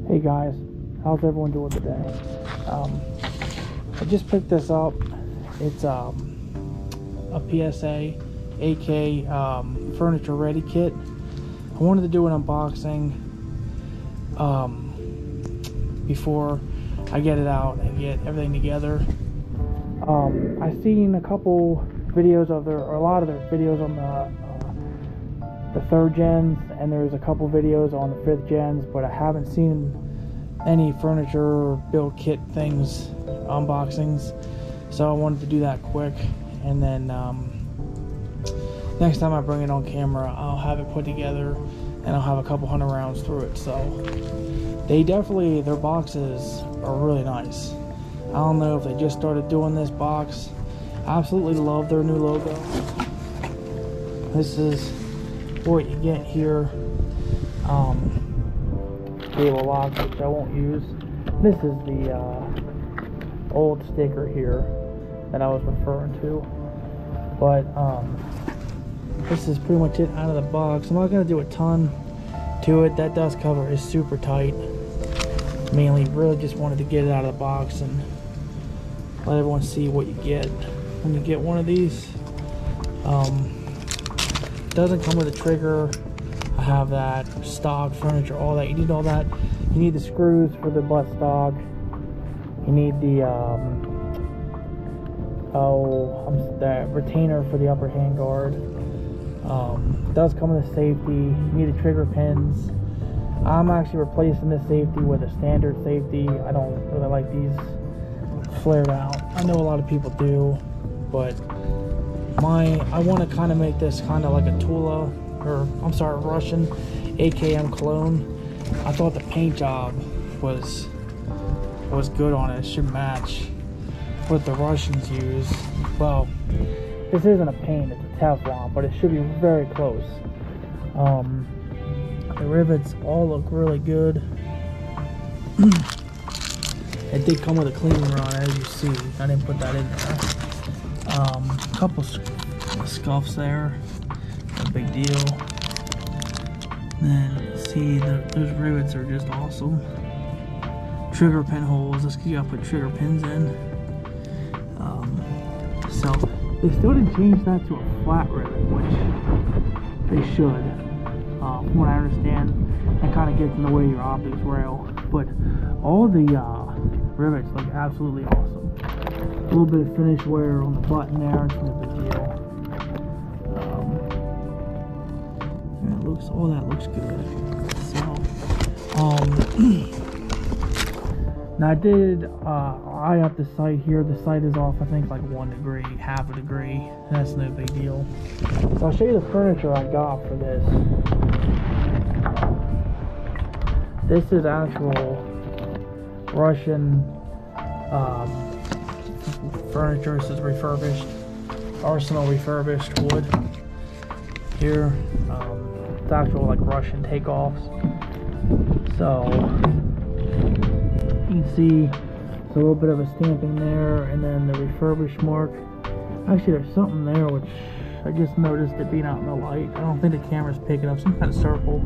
Hey guys, how's everyone doing today? I just picked this up. It's a PSAK furniture ready kit. I wanted to do an unboxing before I get it out and get everything together. I've seen a couple videos of or a lot of their videos on the 3rd gens, and there's a couple videos on the 5th gens, but I haven't seen any furniture build kit things unboxings, so I wanted to do that quick, and then next time I bring it on camera I'll have it put together and I'll have a couple hundred rounds through it. So their boxes are really nice. I don't know if they just started doing this box. I absolutely love their new logo. This is what you get here. Cable lock, which I won't use. This is the old sticker here that I was referring to. But this is pretty much it out of the box. I'm not going to do a ton to it. That dust cover is super tight. Mainly really just wanted to get it out of the box and let everyone see what you get when you get one of these. Doesn't come with a trigger. I have that, stock, furniture, all that. You need all that. You need the screws for the buttstock. You need the the retainer for the upper handguard. It does come with a safety. You need the trigger pins. I'm actually replacing this safety with a standard safety. I don't really like these flared out. I know a lot of people do, but I want to kind of make this kind of like a Tula, or I'm sorry, Russian AKM clone. I thought the paint job was good on it. It should match what the Russians use. Well, this isn't a paint, it's a Teflon, but it should be very close. The rivets all look really good. It did come with a cleaning rod, as you see. I didn't put that in there. A couple scuffs there, no big deal. Then see, those rivets are just awesome. Trigger pin holes. You gotta put trigger pins in. So they still didn't change that to a flat rivet, which they should. From what I understand, that kind of gets in the way of your optics rail. But all the rivets look absolutely awesome. A little bit of finish wear on the button there. It's no big deal. All that looks good. So, now I did eye up the sight here. The sight is off, I think, like 1 degree, half a degree. That's no big deal. So I'll show you the furniture I got for this. This is actual Russian furniture. This is refurbished, Arsenal refurbished wood. Here, it's actual like Russian takeoffs. So you can see it's a little bit of a stamping there, and then the refurbished mark. Actually, there's something there which I just noticed it being out in the light. I don't think the camera's picking up, some kind of circle.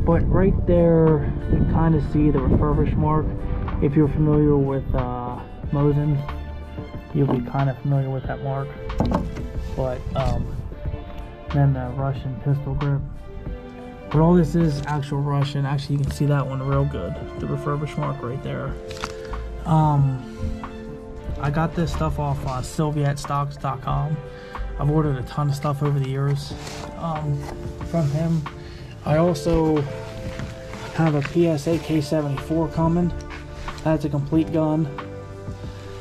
But right there, you can kind of see the refurbished mark. If you're familiar with Mosin's, you'll be kind of familiar with that mark. But then the Russian pistol grip. But all this is actual Russian. Actually, you can see that one real good. The refurbished mark right there. I got this stuff off SovietStocks.com. I've ordered a ton of stuff over the years from him. I also have a PSAK-47 coming. That's a complete gun.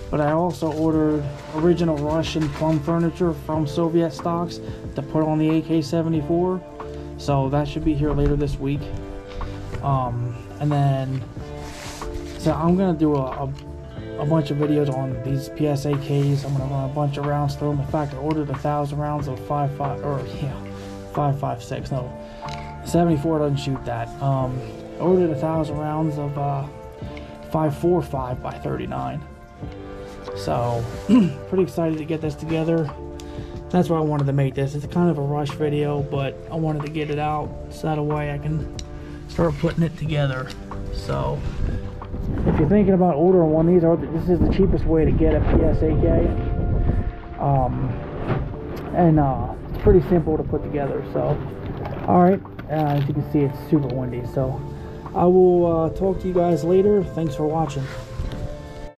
But I also ordered original Russian plum furniture from Soviet Stocks to put on the AK-74. So that should be here later this week. And then, so I'm gonna do a bunch of videos on these PSAKs. I'm gonna run a bunch of rounds through them. In fact, I ordered 1,000 rounds of 5.56. No, 74 doesn't shoot that. I ordered 1,000 rounds of 5.45 by 39. So pretty excited to get this together. That's why I wanted to make this. It's kind of a rush video, but I wanted to get it out so that way I can start putting it together. So if you're thinking about ordering one of these, this is the cheapest way to get a PSAK. It's pretty simple to put together. So alright, as you can see, it's super windy. So I will talk to you guys later. Thanks for watching.